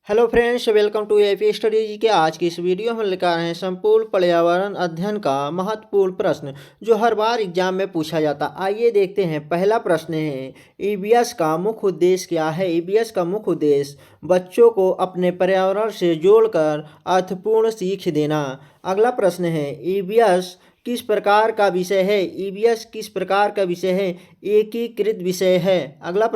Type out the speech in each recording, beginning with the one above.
Hello friends, welcome to AP study के। आज की इस वीडियो में लेकर आए हैं संपूर्ण पर्यावरण अध्ययन का महत्वपूर्ण प्रश्न जो हर बार एग्जाम में पूछा जाता। आइए देखते हैं। पहला प्रश्न है, ईबीएस का मुख्य उद्देश्य क्या है। ईबीएस का मुख्य उद्देश्य बच्चों को अपने पर्यावरण से जोड़कर अर्थपूर्ण सीख देना। अगला प्रश्न है, ईबीएस किस प्रकार का विषय है। ईबीएस किस प्रकार का विषय है। एकीकृत विषय है। अगला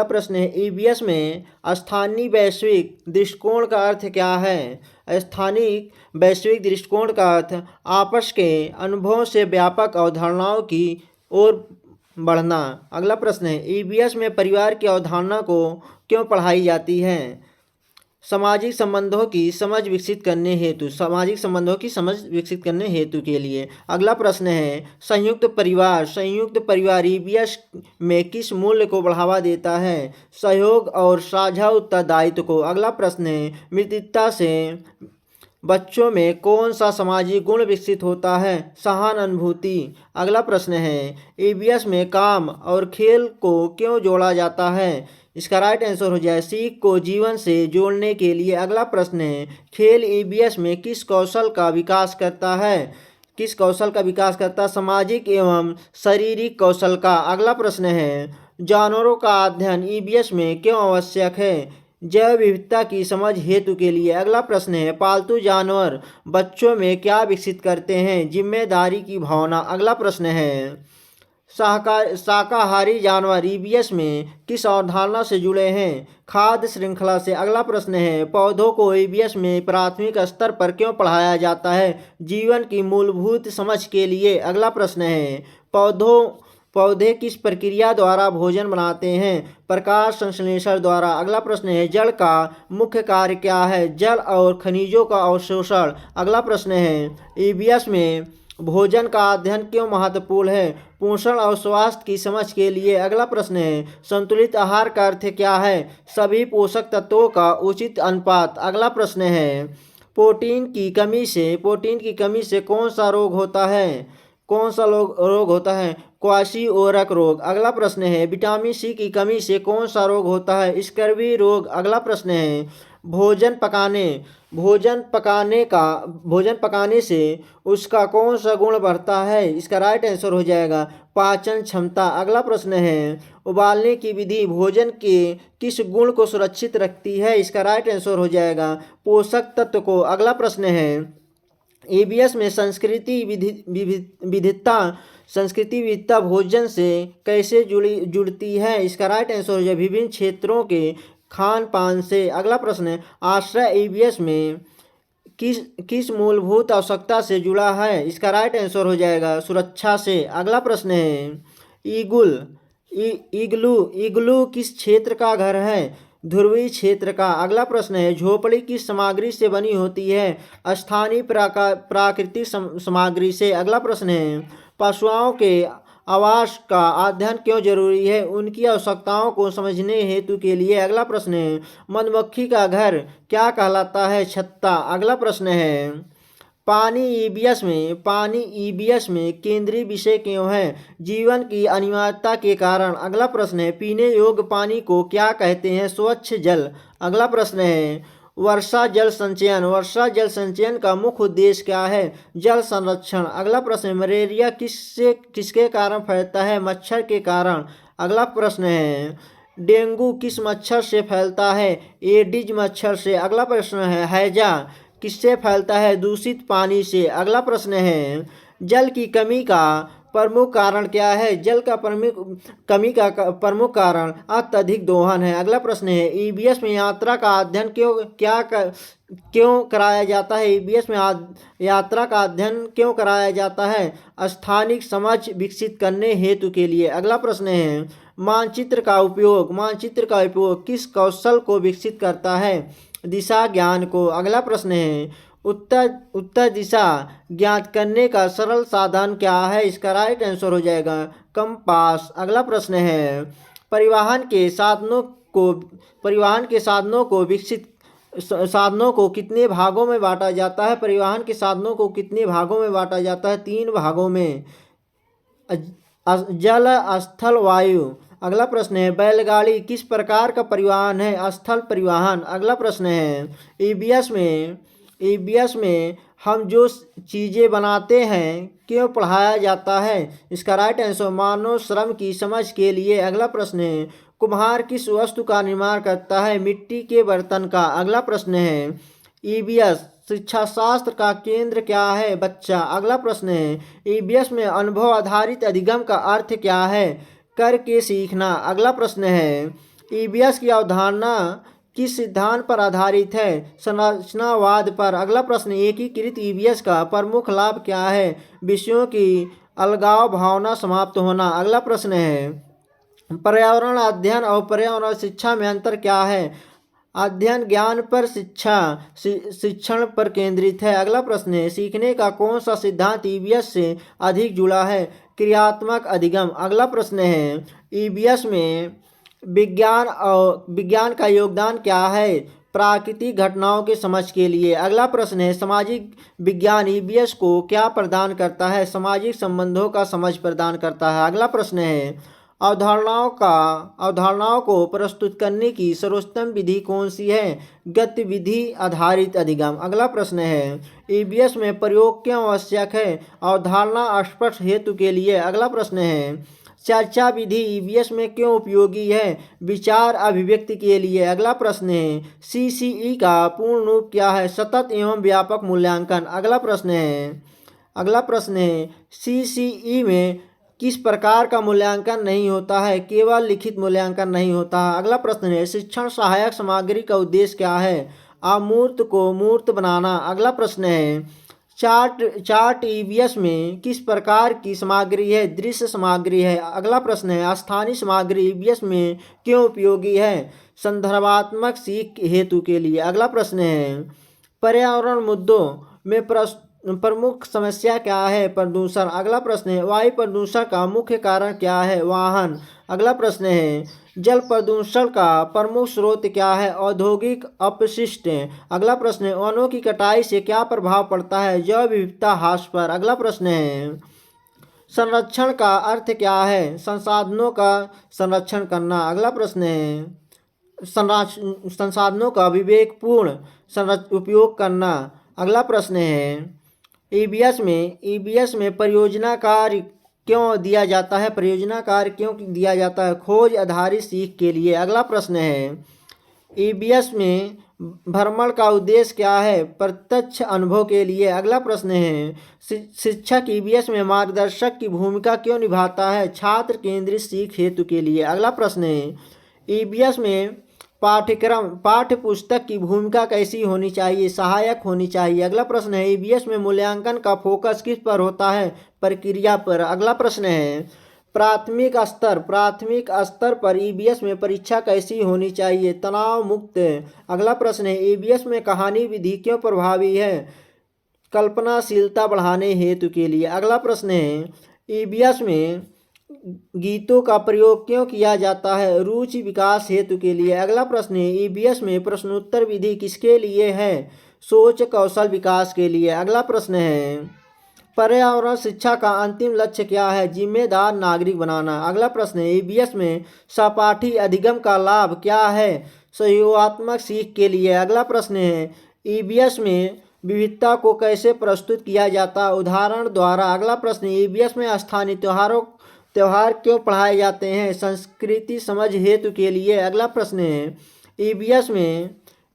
प्रश्न है, ईबीएस में स्थानीय वैश्विक दृष्टिकोण का अर्थ क्या है। स्थानीय वैश्विक दृष्टिकोण का अर्थ आपस के अनुभवों से व्यापक अवधारणाओं की ओर बढ़ना। अगला प्रश्न है, ईबीएस में परिवार की अवधारणा को क्यों पढ़ाई जाती है। सामाजिक संबंधों की समझ विकसित करने हेतु के लिए। अगला प्रश्न है, संयुक्त परिवार ईबीएस में किस मूल्य को बढ़ावा देता है। सहयोग और साझा उत्तरदायित्व को। अगला प्रश्न है, मित्रता से बच्चों में कौन सा सामाजिक गुण विकसित होता है। सहानुभूति। अगला प्रश्न है, ईबीएस में काम और खेल को क्यों जोड़ा जाता है। इसका राइट आंसर हो जाए सीख को जीवन से जोड़ने के लिए। अगला प्रश्न है, खेल ईबीएस में किस कौशल का विकास करता है। सामाजिक एवं शारीरिक कौशल का। अगला प्रश्न है, जानवरों का अध्ययन ईबीएस में क्यों आवश्यक है। जैव विविधता की समझ हेतु के लिए। अगला प्रश्न है, पालतू जानवर बच्चों में क्या विकसित करते हैं। जिम्मेदारी की भावना। अगला प्रश्न है, शाकाहारी जानवर ईबीएस में किस अवधारणा से जुड़े हैं। खाद्य श्रृंखला से। अगला प्रश्न है, पौधों को ईबीएस में प्राथमिक स्तर पर क्यों पढ़ाया जाता है। जीवन की मूलभूत समझ के लिए। अगला प्रश्न है, पौधे किस प्रक्रिया द्वारा भोजन बनाते हैं। प्रकाश संश्लेषण द्वारा। अगला प्रश्न है, जल का मुख्य कार्य क्या है। जल और खनिजों का अवशोषण। अगला प्रश्न है, ईबीएस में भोजन का अध्ययन क्यों महत्वपूर्ण है। पोषण और स्वास्थ्य की समझ के लिए। अगला प्रश्न है, संतुलित आहार का अर्थ क्या है। सभी पोषक तत्वों का उचित अनुपात। अगला प्रश्न है, प्रोटीन की कमी से कौन सा रोग होता है। क्वाशीओरक रोग। अगला प्रश्न है, विटामिन सी की कमी से कौन सा रोग होता है। स्कर्वी रोग। अगला प्रश्न है, भोजन पकाने से उसका कौन सा गुण बढ़ता है। इसका राइट आंसर हो जाएगा पाचन क्षमता। अगला प्रश्न है, उबालने की विधि भोजन के किस गुण को सुरक्षित रखती है। इसका राइट आंसर हो जाएगा पोषक तत्व को। अगला प्रश्न है, ईबीएस में संस्कृति विविधता भोजन से कैसे जुड़ती है। इसका राइट आंसर हो जाए विभिन्न क्षेत्रों के खान पान से। अगला प्रश्न है, आश्रय ईबीएस में किस मूलभूत आवश्यकता से जुड़ा है। इसका राइट आंसर हो जाएगा सुरक्षा से। अगला प्रश्न है, इग्लू किस क्षेत्र का घर है। ध्रुवीय क्षेत्र का। अगला प्रश्न है, झोपड़ी किस सामग्री से बनी होती है। स्थानीय प्राकृतिक सामग्री से। अगला प्रश्न है, पशुओं के आवास का अध्ययन क्यों जरूरी है। उनकी आवश्यकताओं को समझने हेतु के लिए। अगला प्रश्न है, मधुमक्खी का घर क्या कहलाता है। छत्ता। अगला प्रश्न है, पानी ईबीएस में केंद्रीय विषय क्यों है। जीवन की अनिवार्यता के कारण। अगला प्रश्न है, पीने योग्य पानी को क्या कहते हैं। स्वच्छ जल। अगला प्रश्न है, वर्षा जल संचयन का मुख्य उद्देश्य क्या है। जल संरक्षण। अगला प्रश्न है, मलेरिया किसके कारण फैलता है। मच्छर के कारण। अगला प्रश्न है, डेंगू किस मच्छर से फैलता है। एडिज मच्छर से। अगला प्रश्न है, हैजा किससे फैलता है। दूषित पानी से। अगला प्रश्न है, जल की कमी का प्रमुख कारण क्या है। जल का कमी का प्रमुख कारण अत्यधिक दोहन है। अगला प्रश्न है, ईबीएस में यात्रा का अध्ययन क्यों कराया जाता है। ईबीएस में यात्रा का अध्ययन क्यों कराया जाता है। स्थानिक समझ विकसित करने हेतु के लिए। अगला प्रश्न है, मानचित्र का उपयोग किस कौशल को विकसित करता है। दिशा ज्ञान को। अगला प्रश्न है, उत्तर दिशा ज्ञात करने का सरल साधन क्या है। इसका राइट आंसर हो जाएगा कंपास। अगला प्रश्न है, परिवहन के साधनों को कितने भागों में बांटा जाता है। परिवहन के साधनों को कितने भागों में बांटा जाता है। 3 भागों में, जल, स्थल, वायु। अगला प्रश्न है बैलगाड़ी किस प्रकार का परिवहन है? स्थल परिवहन। अगला प्रश्न है ईबीएस में हम जो चीज़ें बनाते हैं क्यों पढ़ाया जाता है? इसका राइट आंसर मानव श्रम की समझ के लिए। अगला प्रश्न है कुम्हार किस वस्तु का निर्माण करता है? मिट्टी के बर्तन का। अगला प्रश्न है ईबीएस शिक्षा शास्त्र का केंद्र क्या है? बच्चा। अगला प्रश्न है ईबीएस में अनुभव आधारित अधिगम का अर्थ क्या है? करके सीखना। अगला प्रश्न है ईबीएस की अवधारणा किस सिद्धांत पर आधारित है? संरचनावाद पर। अगला प्रश्न एकीकृत ईबीएस का प्रमुख लाभ क्या है? विषयों की अलगाव भावना समाप्त होना। अगला प्रश्न है पर्यावरण अध्ययन और पर्यावरण शिक्षा में अंतर क्या है? अध्ययन ज्ञान पर, शिक्षा शिक्षण पर केंद्रित है। अगला प्रश्न है सीखने का कौन सा सिद्धांत ईबीएस से अधिक जुड़ा है? क्रियात्मक अधिगम। अगला प्रश्न है ईबीएस में विज्ञान का योगदान क्या है? प्राकृतिक घटनाओं के समझ के लिए। अगला प्रश्न है सामाजिक विज्ञान ईबीएस को क्या प्रदान करता है? सामाजिक संबंधों का समझ प्रदान करता है। अगला प्रश्न है अवधारणाओं को प्रस्तुत करने की सर्वोत्तम विधि कौन सी है? गतिविधि आधारित अधिगम। अगला प्रश्न है ईबीएस में प्रयोग क्यों आवश्यक है? अवधारणा स्पष्ट हेतु के लिए। अगला प्रश्न है चर्चा विधि ईबीएस में क्यों उपयोगी है? विचार अभिव्यक्ति के लिए। अगला प्रश्न है सीसीई का पूर्ण रूप क्या है? सतत एवं व्यापक मूल्यांकन। अगला प्रश्न है सीसीई में किस प्रकार का मूल्यांकन नहीं होता है? केवल लिखित मूल्यांकन नहीं होता है। अगला प्रश्न है शिक्षण सहायक सामग्री का उद्देश्य क्या है? अमूर्त को मूर्त बनाना। अगला प्रश्न है चार्ट ईबीएस में किस प्रकार की सामग्री है? दृश्य सामग्री है। अगला प्रश्न है स्थानीय सामग्री ईबीएस में क्यों उपयोगी है? संदर्भात्मक सीख हेतु के लिए। अगला प्रश्न है पर्यावरण मुद्दों में प्रमुख समस्या क्या है? प्रदूषण। अगला प्रश्न है वायु प्रदूषण का मुख्य कारण क्या है? वाहन। अगला प्रश्न है जल प्रदूषण का प्रमुख स्रोत क्या है? औद्योगिक अपशिष्ट। अगला प्रश्न है वनों की कटाई से क्या प्रभाव पड़ता है? जैव विविधता ह्रास पर। अगला प्रश्न है संरक्षण का अर्थ क्या है? संसाधनों का संरक्षण करना। अगला प्रश्न है संसाधनों का विवेकपूर्ण उपयोग करना। अगला प्रश्न है ईबीएस में परियोजना कार्य क्यों दिया जाता है? परियोजना कार्य क्यों दिया जाता है? खोज आधारित सीख के लिए। अगला प्रश्न है ईबीएस में भ्रमण का उद्देश्य क्या है? प्रत्यक्ष अनुभव के लिए। अगला प्रश्न है शिक्षक ईबीएस में मार्गदर्शक की भूमिका क्यों निभाता है? छात्र केंद्रित सीख हेतु के लिए। अगला प्रश्न है ईबीएस में पाठ्य पुस्तक की भूमिका कैसी होनी चाहिए? सहायक होनी चाहिए। अगला प्रश्न है ईबीएस में मूल्यांकन का फोकस किस पर होता है? प्रक्रिया पर। अगला प्रश्न है प्राथमिक स्तर पर ईबीएस में परीक्षा कैसी होनी चाहिए? तनाव मुक्त। अगला प्रश्न है ईबीएस में कहानी विधि क्यों प्रभावी है? कल्पनाशीलता बढ़ाने हेतु के लिए। अगला प्रश्न है ईबीएस में गीतों का प्रयोग क्यों किया जाता है? रुचि विकास हेतु के लिए। अगला प्रश्न है ईबीएस में प्रश्नोत्तर विधि किसके लिए है? सोच कौशल विकास के लिए। अगला प्रश्न है पर्यावरण शिक्षा का अंतिम लक्ष्य क्या है? जिम्मेदार नागरिक बनाना। अगला प्रश्न है ईबीएस में सहपाठी अधिगम का लाभ क्या है? सहयोगात्मक सीख के लिए। अगला प्रश्न है ईबीएस में विविधता को कैसे प्रस्तुत किया जाता है? उदाहरण द्वारा। अगला प्रश्न ईबीएस में स्थानीय त्योहार क्यों पढ़ाए जाते हैं? संस्कृति समझ हेतु के लिए। अगला प्रश्न है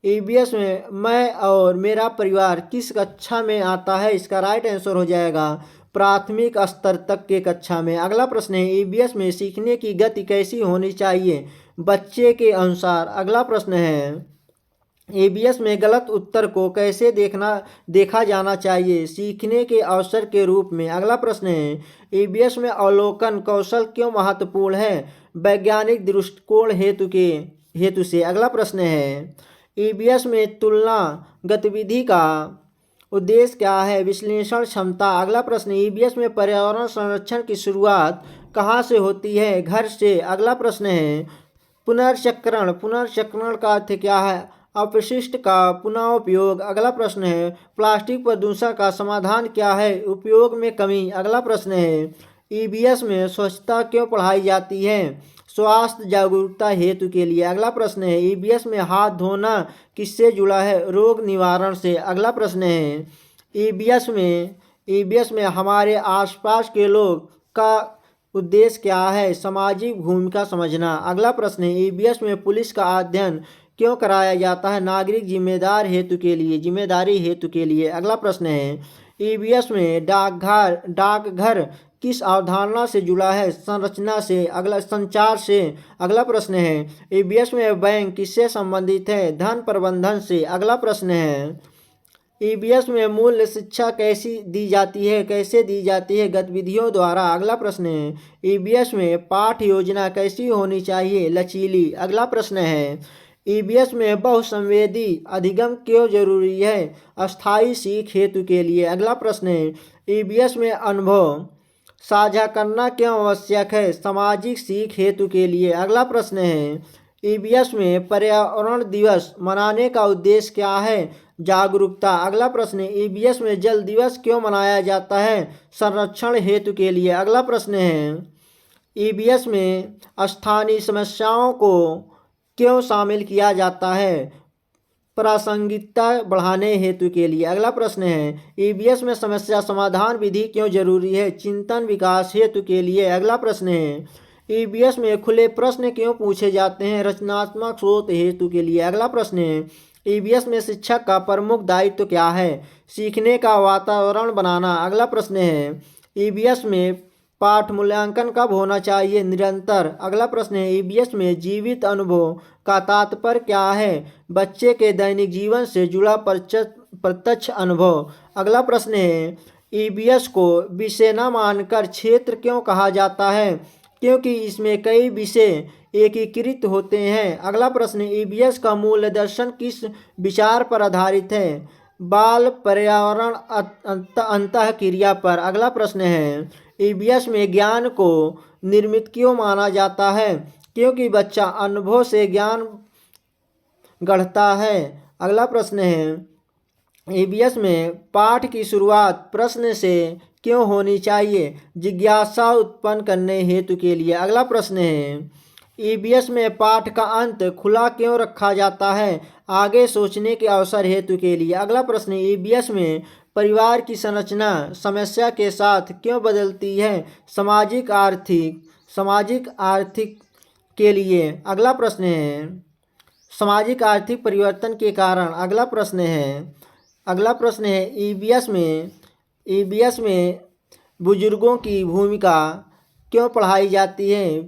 ईबीएस में मैं और मेरा परिवार किस कक्षा में आता है? इसका राइट आंसर हो जाएगा प्राथमिक स्तर तक के कक्षा में। अगला प्रश्न है ईबीएस में सीखने की गति कैसी होनी चाहिए? बच्चे के अनुसार। अगला प्रश्न है ईबीएस में गलत उत्तर को कैसे देखा जाना चाहिए? सीखने के अवसर के रूप में। अगला प्रश्न है ईबीएस में अवलोकन कौशल क्यों महत्वपूर्ण है? वैज्ञानिक दृष्टिकोण हेतु से। अगला प्रश्न है ईबीएस में तुलना गतिविधि का उद्देश्य क्या है? विश्लेषण क्षमता। अगला प्रश्न ईबीएस में पर्यावरण संरक्षण की शुरुआत कहाँ से होती है? घर से। अगला प्रश्न है पुनर्चक्रण का अर्थ क्या है? अपशिष्ट का पुनः उपयोग। अगला प्रश्न है प्लास्टिक प्रदूषण का समाधान क्या है? उपयोग में कमी। अगला प्रश्न है ईवीएस में स्वच्छता क्यों पढ़ाई जाती है? स्वास्थ्य जागरूकता हेतु के लिए। अगला प्रश्न है ईवीएस में हाथ धोना किससे जुड़ा है? रोग निवारण से। अगला प्रश्न है ईवीएस में हमारे आसपास के लोग का उद्देश्य क्या है? सामाजिक भूमिका समझना। अगला प्रश्न है ईवीएस में पुलिस का अध्ययन क्यों कराया जाता है? नागरिक जिम्मेदारी हेतु के लिए। अगला प्रश्न है ईवीएस में डाकघर किस अवधारणा से जुड़ा है? संरचना से। अगला संचार से। अगला प्रश्न है ईवीएस में बैंक किससे संबंधित है? धन प्रबंधन से। अगला प्रश्न है ईवीएस में मूल्य शिक्षा कैसे दी जाती है? गतिविधियों द्वारा। अगला प्रश्न है ईवीएस में पाठ योजना कैसी होनी चाहिए? लचीली। अगला प्रश्न है ईवीएस में बहुसंवेदी अधिगम क्यों जरूरी है? अस्थायी सीख हेतु के लिए। अगला प्रश्न है ईवीएस में अनुभव साझा करना क्यों आवश्यक है? सामाजिक सीख हेतु के लिए। अगला प्रश्न है ईवीएस में पर्यावरण दिवस मनाने का उद्देश्य क्या है? जागरूकता। अगला प्रश्न है ईवीएस में जल दिवस क्यों मनाया जाता है? संरक्षण हेतु के लिए। अगला प्रश्न है ईवीएस में स्थानीय समस्याओं को क्यों शामिल किया जाता है? प्रासंगिकता बढ़ाने हेतु के लिए। अगला प्रश्न है ईवीएस में समस्या समाधान विधि क्यों जरूरी है? चिंतन विकास हेतु के लिए। अगला प्रश्न है ईवीएस में खुले प्रश्न क्यों पूछे जाते हैं? रचनात्मक सोच हेतु के लिए। अगला प्रश्न है ईवीएस में शिक्षक का प्रमुख दायित्व क्या है? सीखने का वातावरण बनाना। अगला प्रश्न है ईवीएस में पाठ मूल्यांकन कब होना चाहिए? निरंतर। अगला प्रश्न है ईवीएस में जीवित अनुभव का तात्पर्य क्या है? बच्चे के दैनिक जीवन से जुड़ा प्रत्यक्ष अनुभव। अगला प्रश्न है ईवीएस को विषय न मानकर क्षेत्र क्यों कहा जाता है? क्योंकि इसमें कई विषय एकीकृत होते हैं। अगला प्रश्न ईवीएस का मूल दर्शन किस विचार पर आधारित है? बाल पर्यावरण अंतः क्रिया पर। अगला प्रश्न है ईवीएस में ज्ञान को निर्मित क्यों माना जाता है? क्योंकि बच्चा अनुभव से ज्ञान गढ़ता है। अगला प्रश्न है ईवीएस में पाठ की शुरुआत प्रश्न से क्यों होनी चाहिए? जिज्ञासा उत्पन्न करने हेतु के लिए। अगला प्रश्न है ईवीएस में पाठ का अंत खुला क्यों रखा जाता है? आगे सोचने के अवसर हेतु के लिए। अगला प्रश्न ईवीएस में परिवार की संरचना समस्या के साथ क्यों बदलती है? सामाजिक आर्थिक के लिए। अगला प्रश्न है सामाजिक आर्थिक परिवर्तन के कारण। अगला प्रश्न है ईवीएस में बुजुर्गों की भूमिका क्यों पढ़ाई जाती है?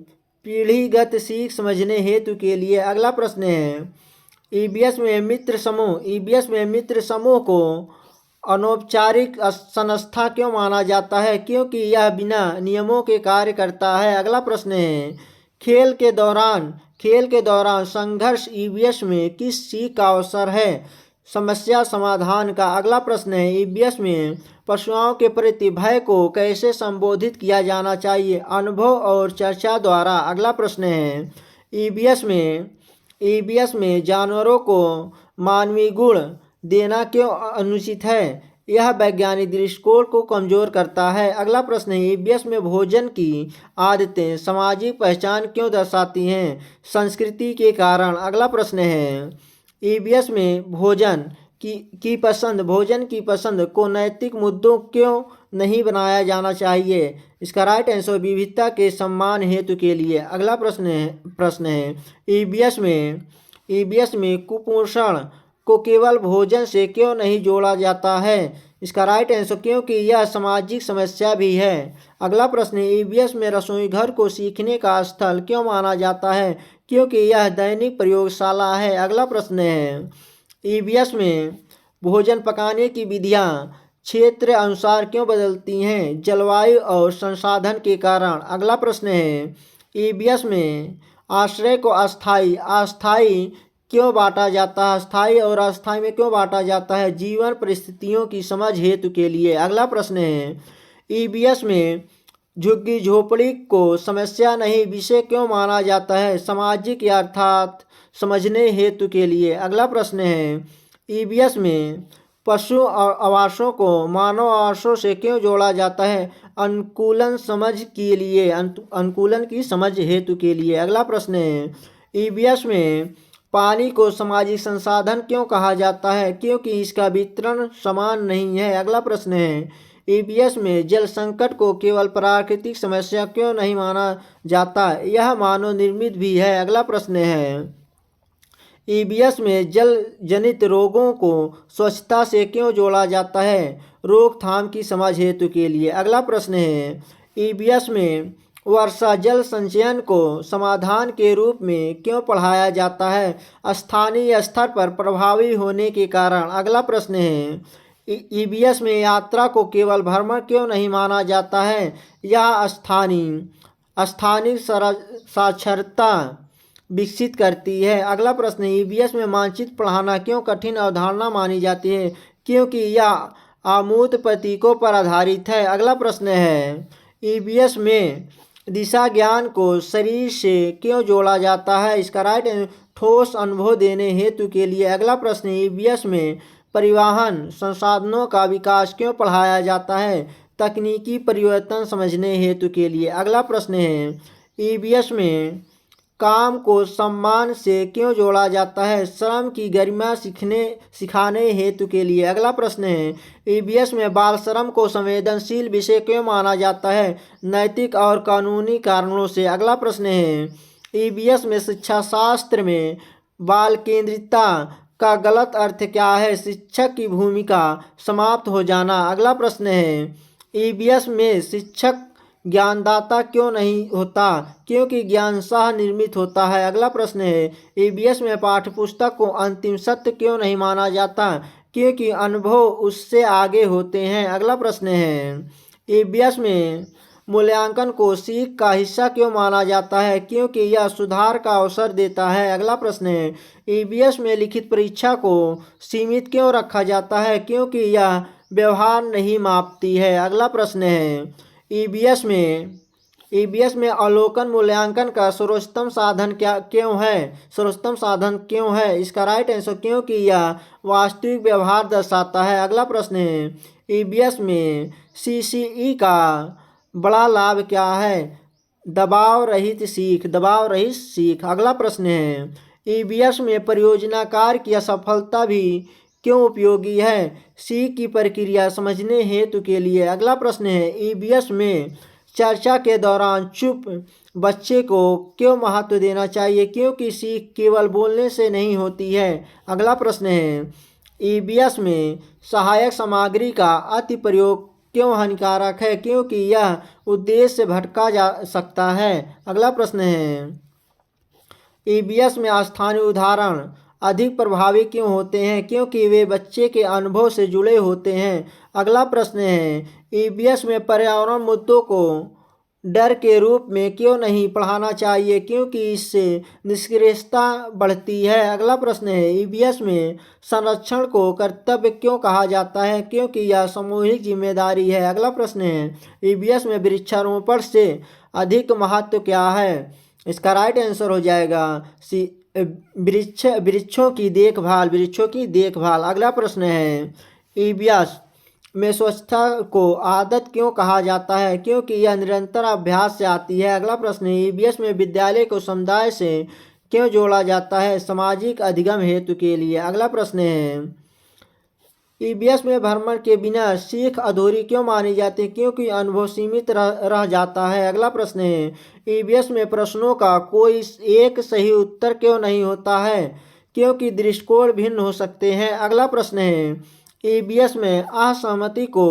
पीढ़ीगत सीख समझने हेतु के लिए। अगला प्रश्न है ईवीएस में मित्र समूह को अनौपचारिक संस्था क्यों माना जाता है? क्योंकि यह बिना नियमों के कार्य करता है। अगला प्रश्न है खेल के दौरान संघर्ष ईवीएस में किस सीख का अवसर है? समस्या समाधान का। अगला प्रश्न है ईवीएस में पशुओं के प्रति भय को कैसे संबोधित किया जाना चाहिए? अनुभव और चर्चा द्वारा। अगला प्रश्न है ईवीएस में जानवरों को मानवीय गुण देना क्यों अनुचित है? यह वैज्ञानिक दृष्टिकोण को कमजोर करता है। अगला प्रश्न है ईवीएस में भोजन की आदतें सामाजिक पहचान क्यों दर्शाती हैं? संस्कृति के कारण। अगला प्रश्न है ईवीएस में भोजन की पसंद को नैतिक मुद्दों क्यों नहीं बनाया जाना चाहिए? इसका राइट आंसर विविधता के सम्मान हेतु के लिए। अगला प्रश्न है ईवीएस में कुपोषण को केवल भोजन से क्यों नहीं जोड़ा जाता है? इसका राइट आंसर क्योंकि यह सामाजिक समस्या भी है। अगला प्रश्न है ईवीएस में रसोई घर को सीखने का स्थल क्यों माना जाता है? क्योंकि यह दैनिक प्रयोगशाला है। अगला प्रश्न है ईवीएस में भोजन पकाने की विधियां क्षेत्र अनुसार क्यों बदलती हैं? जलवायु और संसाधन के कारण। अगला प्रश्न है ईवीएस में आश्रय को अस्थायी क्यों बांटा जाता है? स्थायी और अस्थायी में क्यों बांटा जाता है? जीवन परिस्थितियों की समझ हेतु के लिए। अगला प्रश्न है ईवीएस में झुग्गी झोपड़ी को समस्या नहीं विषय क्यों माना जाता है? सामाजिक यथार्थ समझने हेतु के लिए। अगला प्रश्न है ईवीएस में पशु आवासों को मानव आवासों से क्यों जोड़ा जाता है? अनुकूलन समझ के लिए, अनुकूलन की समझ हेतु के लिए। अगला प्रश्न है, ईवीएस में पानी को सामाजिक संसाधन क्यों कहा जाता है? क्योंकि इसका वितरण समान नहीं है। अगला प्रश्न है, ईवीएस में जल संकट को केवल प्राकृतिक समस्या क्यों नहीं माना जाता? यह मानव निर्मित भी है। अगला प्रश्न है, ईवीएस में जल जनित रोगों को स्वच्छता से क्यों जोड़ा जाता है? रोकथाम की समझ हेतु के लिए। अगला प्रश्न है, ईवीएस में वर्षा जल संचयन को समाधान के रूप में क्यों पढ़ाया जाता है? स्थानीय स्तर पर प्रभावी होने के कारण। अगला प्रश्न है, ईवीएस में यात्रा को केवल भ्रमण क्यों नहीं माना जाता है? यह स्थानीय साक्षरता विकसित करती है। अगला प्रश्न, ईवीएस में मानचित्र पढ़ाना क्यों कठिन अवधारणा मानी जाती है? क्योंकि यह अमूर्त प्रतीकों पर आधारित है। अगला प्रश्न है, ईवीएस में दिशा ज्ञान को शरीर से क्यों जोड़ा जाता है? इसका राइट ठोस अनुभव देने हेतु के लिए। अगला प्रश्न, ईवीएस में परिवहन संसाधनों का विकास क्यों पढ़ाया जाता है? तकनीकी परिवर्तन समझने हेतु के लिए। अगला प्रश्न है, ईवीएस में काम को सम्मान से क्यों जोड़ा जाता है? श्रम की गरिमा सिखाने हेतु के लिए। अगला प्रश्न है, ईवीएस में बाल श्रम को संवेदनशील विषय क्यों माना जाता है? नैतिक और कानूनी कारणों से। अगला प्रश्न है, ईवीएस में शिक्षा शास्त्र में बाल केंद्रितता का गलत अर्थ क्या है? शिक्षक की भूमिका समाप्त हो जाना। अगला प्रश्न है, ईवीएस में शिक्षक ज्ञानदाता क्यों नहीं होता? क्योंकि ज्ञान सह निर्मित होता है। अगला प्रश्न है, ईवीएस में पाठ्यपुस्तक को अंतिम सत्य क्यों नहीं माना जाता? क्योंकि अनुभव उससे आगे होते हैं। अगला प्रश्न है, ईवीएस में मूल्यांकन को सीख का हिस्सा क्यों माना जाता है? क्योंकि यह सुधार का अवसर देता है। अगला प्रश्न है, ईवीएस में लिखित परीक्षा को सीमित क्यों रखा जाता है? क्योंकि यह व्यवहार नहीं मापती है। अगला प्रश्न है, ईवीएस में अवलोकन मूल्यांकन का सर्वोत्तम साधन क्यों है? इसका राइट आंसर क्योंकि यह वास्तविक व्यवहार दर्शाता है। अगला प्रश्न है, ईवीएस में सीसीई का बड़ा लाभ क्या है? दबाव रहित सीख। अगला प्रश्न है, ईवीएस में परियोजना कार्य की असफलता भी क्यों उपयोगी है? सीख की प्रक्रिया समझने हेतु के लिए। अगला प्रश्न है, ईवीएस में चर्चा के दौरान चुप बच्चे को क्यों महत्व देना चाहिए? क्योंकि सीख केवल बोलने से नहीं होती है। अगला प्रश्न है, ईवीएस में सहायक सामग्री का अति प्रयोग क्यों हानिकारक है? क्योंकि यह उद्देश्य से भटका जा सकता है। अगला प्रश्न है, ईवीएस में स्थानीय उदाहरण अधिक प्रभावी क्यों होते हैं? क्योंकि वे बच्चे के अनुभव से जुड़े होते हैं। अगला प्रश्न है, ईवीएस में पर्यावरण मुद्दों को डर के रूप में क्यों नहीं पढ़ाना चाहिए? क्योंकि इससे निष्क्रियता बढ़ती है। अगला प्रश्न है, ईवीएस में संरक्षण को कर्तव्य क्यों कहा जाता है? क्योंकि यह सामूहिक जिम्मेदारी है। अगला प्रश्न है, ईवीएस में वृक्षारोपण से अधिक महत्व क्या है? इसका राइट आंसर हो जाएगा वृक्षों की देखभाल। अगला प्रश्न है, ईवीएस में स्वच्छता को आदत क्यों कहा जाता है? क्योंकि यह निरंतर अभ्यास से आती है। अगला प्रश्न है, ईवीएस में विद्यालय को समुदाय से क्यों जोड़ा जाता है? सामाजिक अधिगम हेतु के लिए। अगला प्रश्न है, ईवीएस में भ्रमण के बिना सीख अधूरी क्यों मानी जाती है? क्योंकि अनुभव सीमित रह जाता है। अगला प्रश्न है, ईवीएस में प्रश्नों का कोई एक सही उत्तर क्यों नहीं होता है? क्योंकि दृष्टिकोण भिन्न हो सकते हैं। अगला प्रश्न है, ईवीएस में असहमति को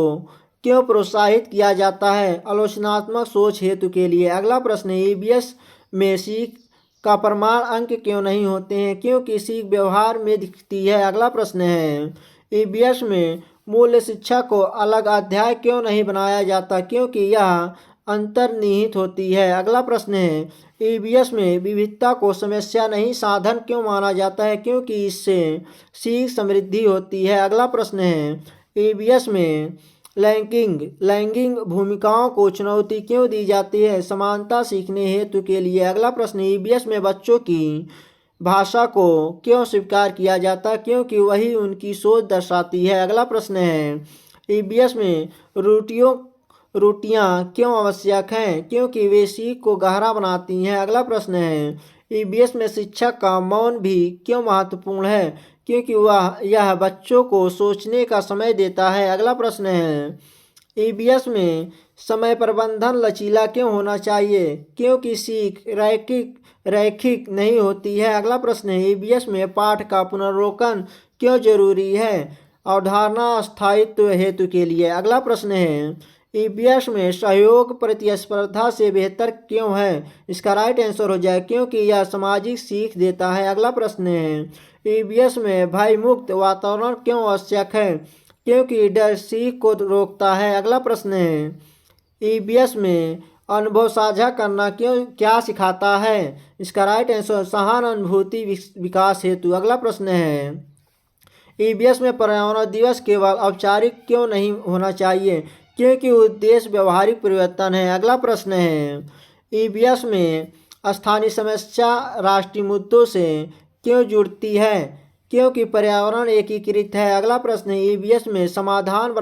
क्यों प्रोत्साहित किया जाता है? आलोचनात्मक सोच हेतु के लिए। अगला प्रश्न है, ईवीएस में सीख का प्रमाण अंक क्यों नहीं होते हैं? क्योंकि सीख व्यवहार में दिखती है। अगला प्रश्न है, ईवीएस में मूल्य शिक्षा को अलग अध्याय क्यों नहीं बनाया जाता? क्योंकि यह अंतर्निहित होती है। अगला प्रश्न है, ईवीएस में विविधता को समस्या नहीं साधन क्यों माना जाता है? क्योंकि इससे सीख समृद्धि होती है। अगला प्रश्न है, ईवीएस में लैंगिक भूमिकाओं को चुनौती क्यों दी जाती है? समानता सीखने हेतु के लिए। अगला प्रश्न, ईवीएस में बच्चों की भाषा को क्यों स्वीकार किया जाता है? क्योंकि वही उनकी सोच दर्शाती है। अगला प्रश्न है, ईबीएस में रोटियां क्यों आवश्यक हैं? क्योंकि वे सीख को गहरा बनाती हैं। अगला प्रश्न है, ईबीएस में शिक्षक का मौन भी क्यों महत्वपूर्ण है? क्योंकि यह बच्चों को सोचने का समय देता है। अगला प्रश्न है, ईबीएस में समय प्रबंधन लचीला क्यों होना चाहिए? क्योंकि सीख रैखिक नहीं होती है। अगला प्रश्न है, ईबीएस में पाठ का पुनर्लोकन क्यों जरूरी है? अवधारणा स्थायित्व हेतु के लिए। अगला प्रश्न है, ईबीएस में सहयोग प्रतिस्पर्धा से बेहतर क्यों है? इसका राइट आंसर हो जाए क्योंकि यह सामाजिक सीख देता है। अगला प्रश्न है, ईबीएस में भयमुक्त वातावरण क्यों आवश्यक है? क्योंकि डर सीख को रोकता है। अगला प्रश्न है, ईबीएस में अनुभव साझा करना क्या सिखाता है? इसका राइट आंसर सहानुभूति विकास हेतु। अगला प्रश्न है, ईबीएस में पर्यावरण दिवस केवल औपचारिक क्यों नहीं होना चाहिए? क्योंकि उद्देश्य व्यवहारिक परिवर्तन है। अगला प्रश्न है, ईबीएस में स्थानीय समस्या राष्ट्रीय मुद्दों से क्यों जुड़ती है? क्योंकि पर्यावरण एकीकृत है। अगला प्रश्न है, ईबीएस में समाधान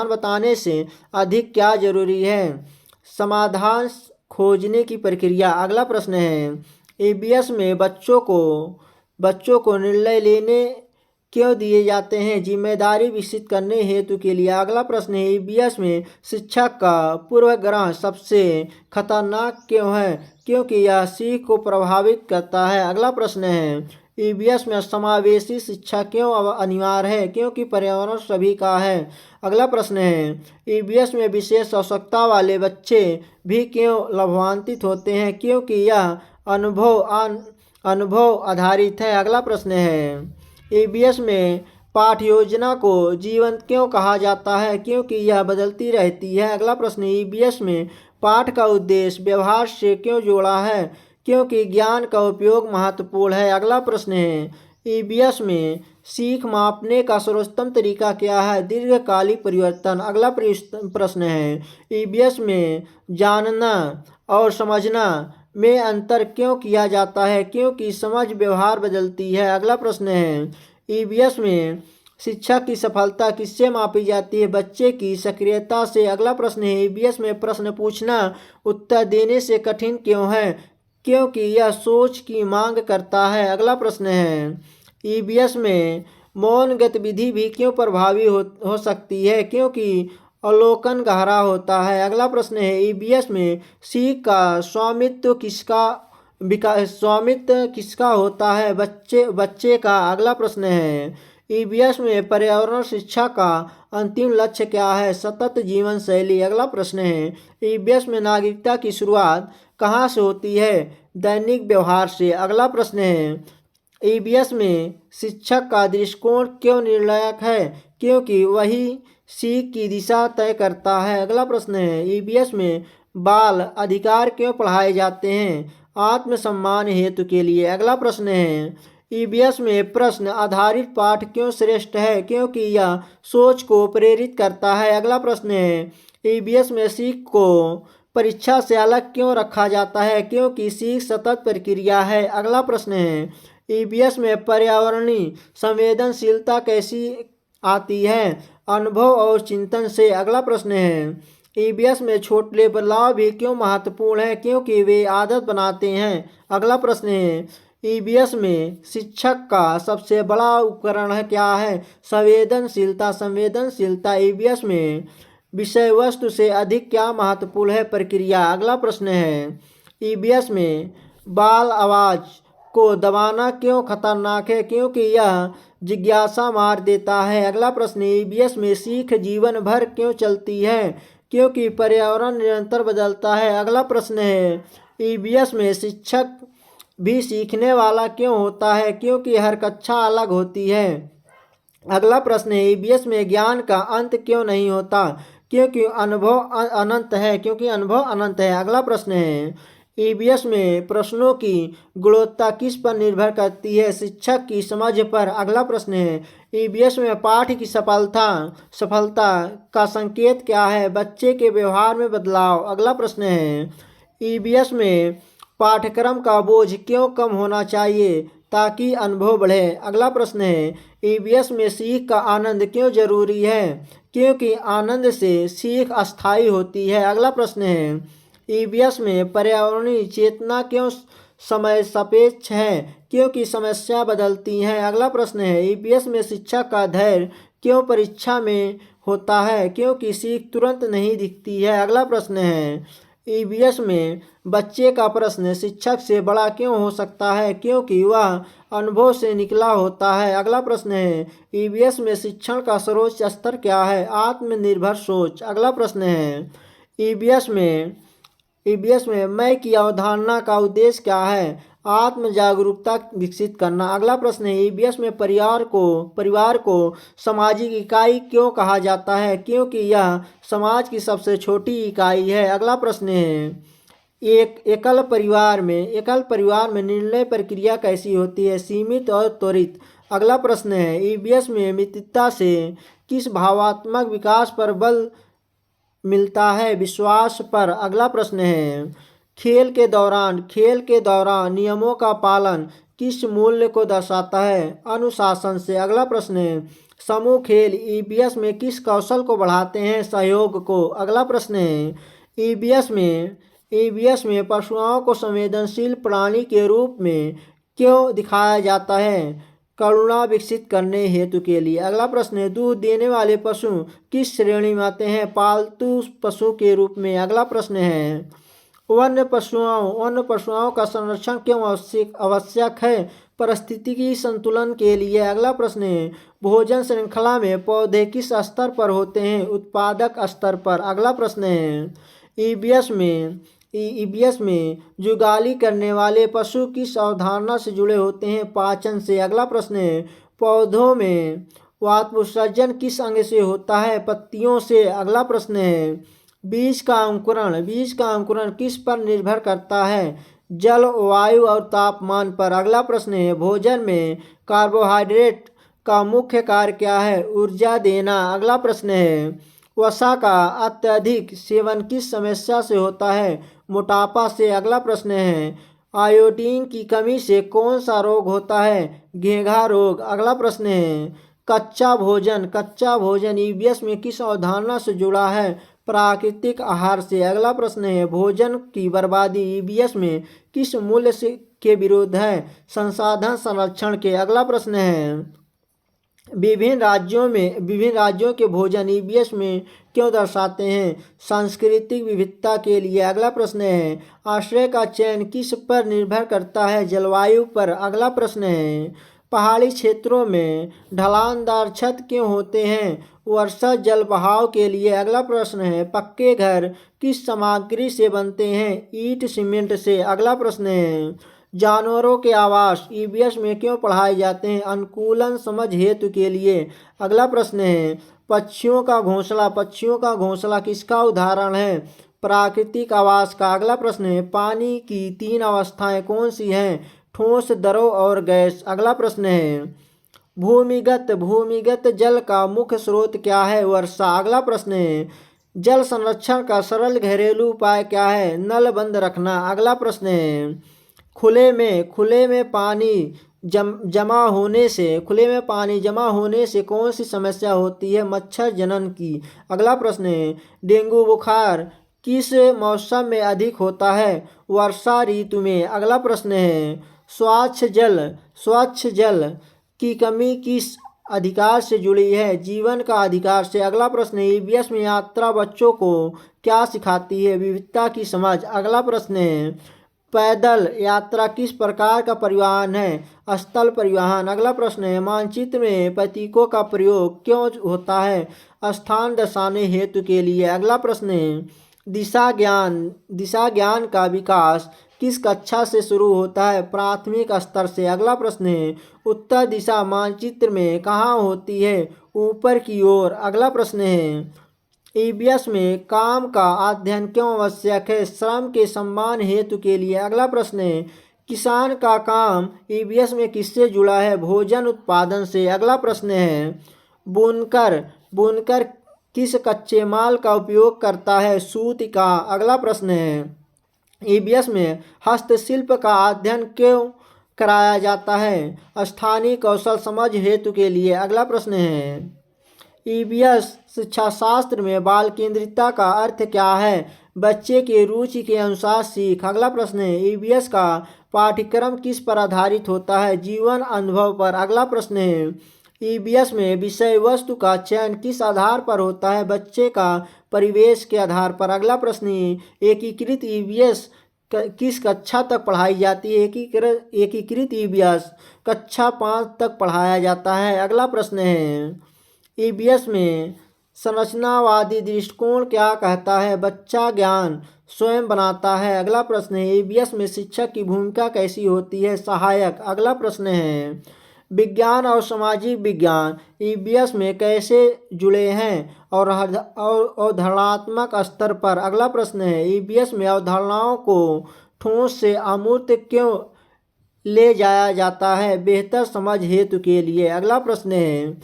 बताने से अधिक क्या जरूरी है? समाधान खोजने की प्रक्रिया। अगला प्रश्न है, ईबीएस में बच्चों को निर्णय लेने क्यों दिए जाते हैं? जिम्मेदारी विकसित करने हेतु के लिए। अगला प्रश्न है, ईबीएस में शिक्षक का पूर्वाग्रह सबसे खतरनाक क्यों है? क्योंकि यह सीख को प्रभावित करता है। अगला प्रश्न है, ईबीएस में समावेशी शिक्षा क्यों अनिवार्य है? क्योंकि पर्यावरण सभी का है। अगला प्रश्न है, ईबीएस में विशेष आवश्यकता वाले बच्चे भी क्यों लाभान्वित होते हैं? क्योंकि यह अनुभव आधारित है। अगला प्रश्न है, ईबीएस में पाठ योजना को जीवंत क्यों कहा जाता है? क्योंकि यह बदलती रहती है। अगला प्रश्न, ईबीएस में पाठ का उद्देश्य व्यवहार से क्यों जोड़ा है? क्योंकि ज्ञान का उपयोग महत्वपूर्ण है। अगला प्रश्न है, ईबीएस में सीख मापने का सर्वोत्तम तरीका क्या है? दीर्घकालिक परिवर्तन। अगला प्रश्न है, ईबीएस में जानना और समझना में अंतर क्यों किया जाता है? क्योंकि समझ व्यवहार बदलती है। अगला प्रश्न है, ईबीएस में शिक्षा की सफलता किससे मापी जाती है? बच्चे की सक्रियता से। अगला प्रश्न है, ईबीएस में प्रश्न पूछना उत्तर देने से कठिन क्यों है? क्योंकि यह सोच की मांग करता है। अगला प्रश्न है, ईबीएस में मौन गतिविधि भी क्यों प्रभावी हो सकती है? क्योंकि अवलोकन गहरा होता है। अगला प्रश्न है, ईबीएस में सीख का स्वामित्व किसका होता है? बच्चे का। अगला प्रश्न है, ईबीएस में पर्यावरण शिक्षा का अंतिम लक्ष्य क्या है? सतत जीवन शैली। अगला प्रश्न है, ईबीएस में नागरिकता की शुरुआत कहाँ से होती है? दैनिक व्यवहार से। अगला प्रश्न है, ईबीएस में शिक्षक का दृष्टिकोण क्यों निर्णायक है? क्योंकि वही सीख की दिशा तय करता है। अगला प्रश्न है, ईबीएस में बाल अधिकार क्यों पढ़ाए जाते हैं? आत्मसम्मान हेतु के लिए। अगला प्रश्न है, ईबीएस में प्रश्न आधारित पाठ क्यों श्रेष्ठ है? क्योंकि यह सोच को प्रेरित करता है। अगला प्रश्न है, ईबीएस में सीख को परीक्षा से अलग क्यों रखा जाता है? क्योंकि सीख सतत प्रक्रिया है। अगला प्रश्न है, ईबीएस में पर्यावरणीय संवेदनशीलता कैसी आती है? अनुभव और चिंतन से। अगला प्रश्न है, ईबीएस में छोटे बदलाव भी क्यों महत्वपूर्ण है? क्योंकि वे आदत बनाते हैं। अगला प्रश्न है, ईबीएस में शिक्षक का सबसे बड़ा उपकरण क्या है? संवेदनशीलता। ईबीएस में विषय वस्तु से अधिक क्या महत्वपूर्ण है? प्रक्रिया। अगला प्रश्न है, ईबीएस में बाल आवाज को दबाना क्यों खतरनाक है? क्योंकि यह जिज्ञासा मार देता है। अगला प्रश्न, ईबीएस में सीख जीवन भर क्यों चलती है? क्योंकि पर्यावरण निरंतर बदलता है। अगला प्रश्न है, ईबीएस में शिक्षक भी सीखने वाला क्यों होता है? क्योंकि हर कक्षा अलग होती है। अगला प्रश्न है, ईबीएस में ज्ञान का अंत क्यों नहीं होता? क्योंकि अनुभव अनंत है। अगला प्रश्न है, ईबीएस में प्रश्नों की गुणवत्ता किस पर निर्भर करती है? शिक्षक की समझ पर। अगला प्रश्न है, ईबीएस में पाठ की सफलता का संकेत क्या है? बच्चे के व्यवहार में बदलाव। अगला प्रश्न है, ईबीएस में पाठ्यक्रम का बोझ क्यों कम होना चाहिए ताकि अनुभव बढ़े। अगला प्रश्न है ईवीएस में सीख का आनंद क्यों जरूरी है, क्योंकि आनंद से सीख अस्थायी होती है। अगला प्रश्न है ईवीएस में पर्यावरणीय चेतना क्यों समय सापेक्ष है, क्योंकि समस्या बदलती हैं। अगला प्रश्न है ईवीएस में शिक्षक का धैर्य क्यों परीक्षा में होता है, क्योंकि सीख तुरंत नहीं दिखती है। अगला प्रश्न है ईवीएस में बच्चे का प्रश्न शिक्षक से बड़ा क्यों हो सकता है, क्योंकि वह अनुभव से निकला होता है। अगला प्रश्न है ईवीएस में शिक्षण का सर्वोच्च स्तर क्या है, आत्मनिर्भर सोच। अगला प्रश्न है ईवीएस में मैं की अवधारणा का उद्देश्य क्या है, आत्म जागरूकता विकसित करना। अगला प्रश्न है ईवीएस में परिवार को सामाजिक इकाई क्यों कहा जाता है, क्योंकि यह समाज की सबसे छोटी इकाई है। अगला प्रश्न है एकल परिवार में निर्णय प्रक्रिया कैसी होती है, सीमित और त्वरित। अगला प्रश्न है ईवीएस में मित्रता से किस भावनात्मक विकास पर बल मिलता है, विश्वास पर। अगला प्रश्न है खेल के दौरान नियमों का पालन किस मूल्य को दर्शाता है, अनुशासन से। अगला प्रश्न है समूह खेल ईवीएस में किस कौशल को बढ़ाते हैं, सहयोग को। अगला प्रश्न है ईवीएस में पशुओं को संवेदनशील प्राणी के रूप में क्यों दिखाया जाता है, करुणा विकसित करने हेतु के लिए। अगला प्रश्न है दूध देने वाले पशु किस श्रेणी में आते हैं, पालतू पशु के रूप में। अगला प्रश्न है वन्य पशुओं का संरक्षण क्यों आवश्यक है, पारिस्थितिकी संतुलन के लिए। अगला प्रश्न है भोजन श्रृंखला में पौधे किस स्तर पर होते हैं, उत्पादक स्तर पर। अगला प्रश्न है ईवीएस में जुगाली करने वाले पशु किस अवधारणा से जुड़े होते हैं, पाचन से। अगला प्रश्न है पौधों में वातुसर्जन किस अंग से होता है, पत्तियों से। अगला प्रश्न है बीज का अंकुरण किस पर निर्भर करता है, जल, वायु और तापमान पर। अगला प्रश्न है भोजन में कार्बोहाइड्रेट का मुख्य कार्य क्या है, ऊर्जा देना। अगला प्रश्न है वसा का अत्यधिक सेवन किस समस्या से होता है, मोटापा से। अगला प्रश्न है आयोडीन की कमी से कौन सा रोग होता है, घेंघा रोग। अगला प्रश्न है कच्चा भोजन ईवीएस में किस अवधारणा से जुड़ा है, प्राकृतिक आहार से। अगला प्रश्न है भोजन की बर्बादी ईवीएस में किस मूल्य से के विरुद्ध है, संसाधन संरक्षण के। अगला प्रश्न है विभिन्न राज्यों के भोजन ईवीएस में क्यों दर्शाते हैं, सांस्कृतिक विविधता के लिए। अगला प्रश्न है आश्रय का चयन किस पर निर्भर करता है, जलवायु पर। अगला प्रश्न है पहाड़ी क्षेत्रों में ढलानदार छत क्यों होते हैं, वर्षा जल बहाव के लिए। अगला प्रश्न है पक्के घर किस सामग्री से बनते हैं, ईंट सीमेंट से। अगला प्रश्न है जानवरों के आवास ईवीएस में क्यों पढ़ाए जाते हैं, अनुकूलन समझ हेतु के लिए। अगला प्रश्न है पक्षियों का घोंसला किसका उदाहरण है, प्राकृतिक आवास का। अगला प्रश्न है पानी की 3 अवस्थाएं कौन सी हैं, ठोस, द्रव और गैस। अगला प्रश्न है भूमिगत जल का मुख्य स्रोत क्या है, वर्षा। अगला प्रश्न है जल संरक्षण का सरल घरेलू उपाय क्या है, नल बंद रखना। अगला प्रश्न है खुले में पानी जमा होने से कौन सी समस्या होती है, मच्छर जनन की। अगला प्रश्न है डेंगू बुखार किस मौसम में अधिक होता है, वर्षा ऋतु में। अगला प्रश्न है स्वच्छ जल की कमी किस अधिकार से जुड़ी है, जीवन का अधिकार से। अगला प्रश्न है ईवीएस में यात्रा बच्चों को क्या सिखाती है, विविधता की समझ। अगला प्रश्न है पैदल यात्रा किस प्रकार का परिवहन है, स्थल परिवहन। अगला प्रश्न है मानचित्र में प्रतीकों का प्रयोग क्यों होता है, स्थान दर्शाने हेतु के लिए। अगला प्रश्न है दिशा ज्ञान का विकास किस कक्षा से शुरू होता है, प्राथमिक स्तर से। अगला प्रश्न है उत्तर दिशा मानचित्र में कहाँ होती है, ऊपर की ओर। अगला प्रश्न है ईवीएस में काम का अध्ययन क्यों आवश्यक है, श्रम के सम्मान हेतु के लिए। अगला प्रश्न है किसान का काम ईवीएस में किससे जुड़ा है, भोजन उत्पादन से। अगला प्रश्न है बुनकर किस कच्चे माल का उपयोग करता है, सूत का। अगला प्रश्न है ईबीएस में हस्तशिल्प का अध्ययन क्यों कराया जाता है? स्थानीय कौशल समझ हेतु के लिए। अगला प्रश्न है, ईबीएस शिक्षा शास्त्र में बाल केंद्रितता का अर्थ क्या है? बच्चे की रुचि के अनुसार सीख। अगला प्रश्न है, ईबीएस का पाठ्यक्रम किस पर आधारित होता है? जीवन अनुभव पर। अगला प्रश्न है, ईबीएस में विषय वस्तु का चयन किस आधार पर होता है? बच्चे का परिवेश के आधार पर। अगला प्रश्न है, एकीकृत ईबीएस किस कक्षा तक पढ़ाई जाती है? एकीकृत ईबीएस कक्षा 5 तक पढ़ाया जाता है। अगला प्रश्न है, ईबीएस में संरचनावादी दृष्टिकोण क्या कहता है? बच्चा ज्ञान स्वयं बनाता है। अगला प्रश्न है, ईबीएस में शिक्षक की भूमिका कैसी होती है? सहायक। अगला प्रश्न है, विज्ञान और सामाजिक विज्ञान ईबीएस में कैसे जुड़े हैं और अवधारणात्मक स्तर पर? अगला प्रश्न है, ईबीएस में अवधारणाओं को ठोस से अमूर्त क्यों ले जाया जाता है? बेहतर समझ हेतु के लिए। अगला प्रश्न है,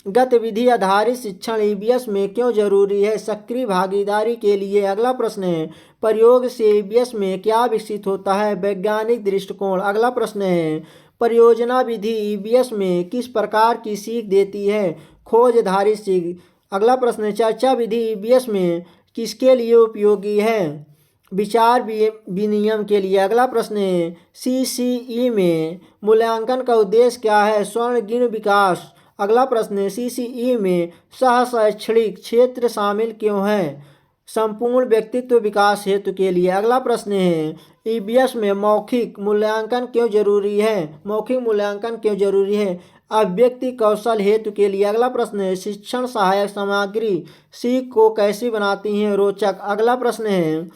गतिविधि आधारित शिक्षण ईबीएस में क्यों जरूरी है? सक्रिय भागीदारी के लिए। अगला प्रश्न है, प्रयोग से ईबीएस में क्या विकसित होता है? वैज्ञानिक दृष्टिकोण। अगला प्रश्न है, परियोजना विधि ईबीएस में किस प्रकार की सीख देती है? खोजधारी सीख। अगला प्रश्न है, चर्चा विधि ईबीएस में किसके लिए उपयोगी है? विचार विनिमय के लिए। अगला प्रश्न है, सीसीई में मूल्यांकन का उद्देश्य क्या है? स्वर्णिम विकास। अगला प्रश्न है, सीसीई में सह शैक्षणिक क्षेत्र शामिल क्यों है? संपूर्ण व्यक्तित्व विकास हेतु के लिए। अगला प्रश्न है, ईबीएस में मौखिक मूल्यांकन क्यों जरूरी है? मौखिक मूल्यांकन क्यों जरूरी है? अभिव्यक्ति कौशल हेतु के लिए। अगला प्रश्न है, शिक्षण सहायक सामग्री सीख को कैसी बनाती हैं? रोचक। अगला प्रश्न है,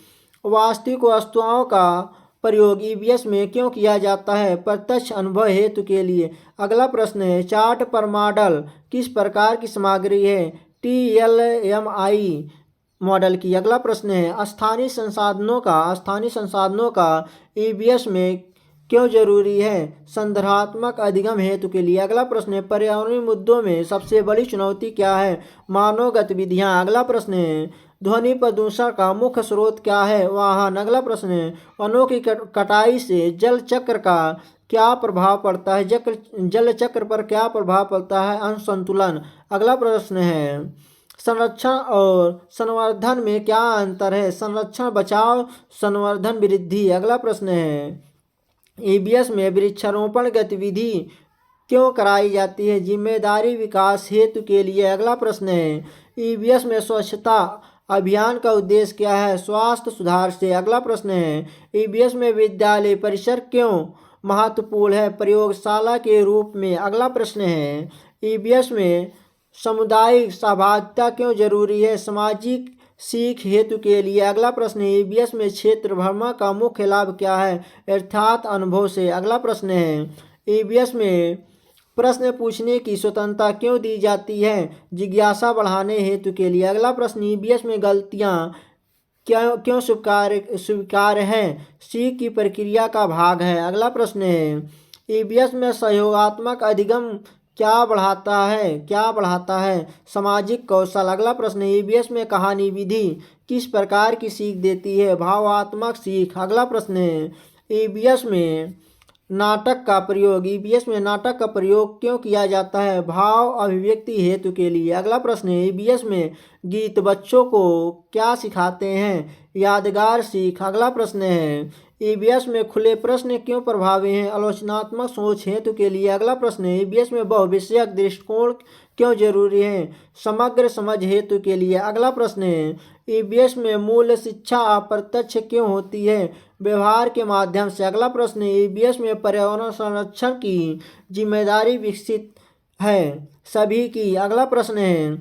वास्तविक वस्तुओं का प्रयोग ईबीएस में क्यों किया जाता है? प्रत्यक्ष अनुभव हेतु के लिए। अगला प्रश्न है, चार्ट पर मॉडल किस प्रकार की सामग्री है? टीएलएमआई मॉडल की। अगला प्रश्न है, स्थानीय संसाधनों का ईबीएस में क्यों जरूरी है? संदर्भात्मक अधिगम हेतु के लिए। अगला प्रश्न है, पर्यावरणीय मुद्दों में सबसे बड़ी चुनौती क्या है? मानव गतिविधियां। अगला प्रश्न है, ध्वनि प्रदूषण का मुख्य स्रोत क्या है? वाहन। अगला प्रश्न है, वनों की कटाई से जल चक्र का क्या प्रभाव पड़ता है? जल चक्र पर क्या प्रभाव पड़ता है? असंतुलन। अगला प्रश्न है, संरक्षण और संवर्धन में क्या अंतर है? संरक्षण बचाव, संवर्धन वृद्धि। अगला प्रश्न है, ईबीएस में वृक्षारोपण गतिविधि क्यों कराई जाती है? जिम्मेदारी विकास हेतु के लिए। अगला प्रश्न है, ईबीएस में स्वच्छता अभियान का उद्देश्य क्या है? स्वास्थ्य सुधार से। अगला प्रश्न है, ईबीएस में विद्यालय परिसर क्यों महत्वपूर्ण है? प्रयोगशाला के रूप में। अगला प्रश्न है, ईबीएस में सामुदायिक सहभागिता क्यों जरूरी है? सामाजिक सीख हेतु के लिए। अगला प्रश्न है, ईबीएस में क्षेत्र भ्रमण का मुख्य लाभ क्या है? अर्थात अनुभव से। अगला प्रश्न है, ईबीएस में प्रश्न पूछने की स्वतंत्रता क्यों दी जाती है? जिज्ञासा बढ़ाने हेतु के लिए। अगला प्रश्न, ईबीएस में गलतियां क्यों स्वीकार्य है? सीख की प्रक्रिया का भाग है। अगला प्रश्न है, ईबीएस में सहयोगात्मक अधिगम क्या बढ़ाता है? सामाजिक कौशल। अगला प्रश्न, ईबीएस में कहानी विधि किस प्रकार की सीख देती है? भावात्मक सीख। अगला प्रश्न है, ईबीएस में नाटक का प्रयोग क्यों किया जाता है? भाव अभिव्यक्ति हेतु के लिए। अगला प्रश्न है, ईबीएस में गीत बच्चों को क्या सिखाते हैं? यादगार सीख। अगला प्रश्न है, ईबीएस में खुले प्रश्न क्यों प्रभावी हैं? आलोचनात्मक सोच हेतु के लिए। अगला प्रश्न है, ईबीएस में बहुविषयक दृष्टिकोण क्यों जरूरी है? समग्र समझ हेतु के लिए। अगला प्रश्न है, ईबीएस में मूल शिक्षा अप्रत्यक्ष क्यों होती है? व्यवहार के माध्यम से। अगला प्रश्न है, ईबीएस में पर्यावरण संरक्षण की जिम्मेदारी विकसित है सभी की। अगला प्रश्न है,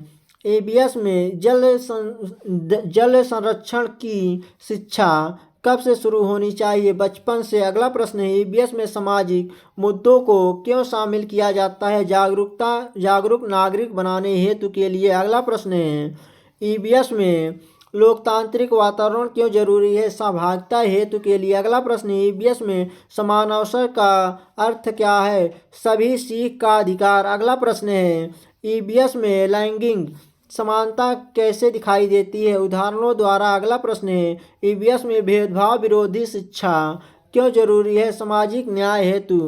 ईबीएस में जल संरक्षण की शिक्षा कब से शुरू होनी चाहिए? बचपन से। अगला प्रश्न है, ईबीएस में सामाजिक मुद्दों को क्यों शामिल किया जाता है? जागरूक नागरिक बनाने हेतु के लिए। अगला प्रश्न है, ईबीएस में लोकतांत्रिक वातावरण क्यों जरूरी है? सहभागिता हेतु के लिए। अगला प्रश्न, ईबीएस में समान अवसर का अर्थ क्या है? सभी सीख का अधिकार। अगला प्रश्न है, ईबीएस में लैंगिक समानता कैसे दिखाई देती है? उदाहरणों द्वारा। अगला प्रश्न है, ईवीएस में भेदभाव विरोधी शिक्षा क्यों जरूरी है? सामाजिक न्याय हेतु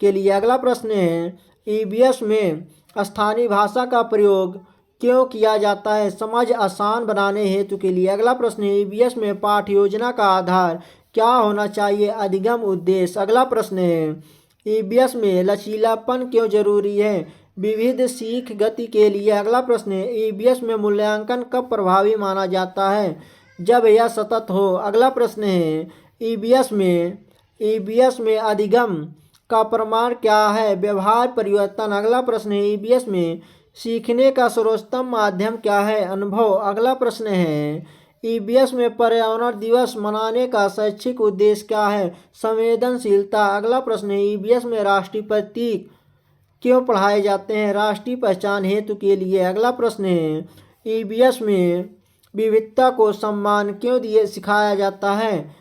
के लिए। अगला प्रश्न है, ईवीएस में स्थानीय भाषा का प्रयोग क्यों किया जाता है? समझ आसान बनाने हेतु के लिए। अगला प्रश्न है, ईवीएस में पाठ्य योजना का आधार क्या होना चाहिए? अधिगम उद्देश्य। अगला प्रश्न है, ईवीएस में लचीलापन क्यों जरूरी है? विविध सीख गति के लिए। अगला प्रश्न है, ईवीएस में मूल्यांकन कब प्रभावी माना जाता है? जब यह सतत हो। अगला प्रश्न है, ईवीएस में अधिगम का प्रमाण क्या है? व्यवहार परिवर्तन। अगला प्रश्न है, ईवीएस में सीखने का सर्वोत्तम माध्यम क्या है? अनुभव। अगला प्रश्न है, ईवीएस में पर्यावरण दिवस मनाने का शैक्षिक उद्देश्य क्या है? संवेदनशीलता। अगला प्रश्न है, ईवीएस में राष्ट्रीय प्रतीक क्यों पढ़ाए जाते हैं? राष्ट्रीय पहचान हेतु के लिए। अगला प्रश्न है, ईवीएस में विविधता को सम्मान क्यों सिखाया जाता है?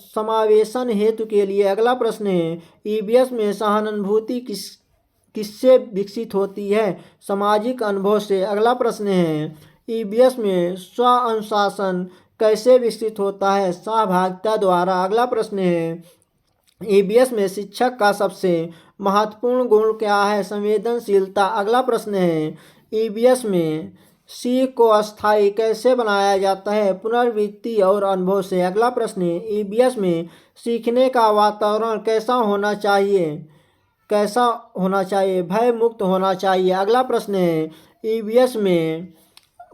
समावेशन हेतु के लिए। अगला प्रश्न है, ईवीएस में सहानुभूति किससे विकसित होती है? सामाजिक अनुभव से। अगला प्रश्न है, ईवीएस में स्व अनुशासन कैसे विकसित होता है? सहभागिता द्वारा। अगला प्रश्न है, ईवीएस में शिक्षक का सबसे महत्वपूर्ण गुण क्या है? संवेदनशीलता। अगला प्रश्न है, ईवीएस में सीख को अस्थायी कैसे बनाया जाता है? पुनरावृत्ति और अनुभव से। अगला प्रश्न है, ईवीएस में सीखने का वातावरण कैसा होना चाहिए? भय मुक्त होना चाहिए। अगला प्रश्न है, ईवीएस में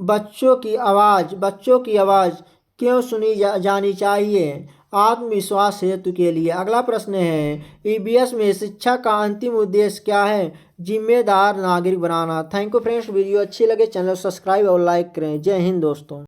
बच्चों की आवाज़ क्यों सुनी जानी चाहिए? आत्मविश्वास हेतु के लिए। अगला प्रश्न है, ईवीएस में शिक्षा का अंतिम उद्देश्य क्या है? जिम्मेदार नागरिक बनाना। थैंक यू फ्रेंड्स, वीडियो अच्छी लगे चैनल सब्सक्राइब और लाइक करें। जय हिंद दोस्तों।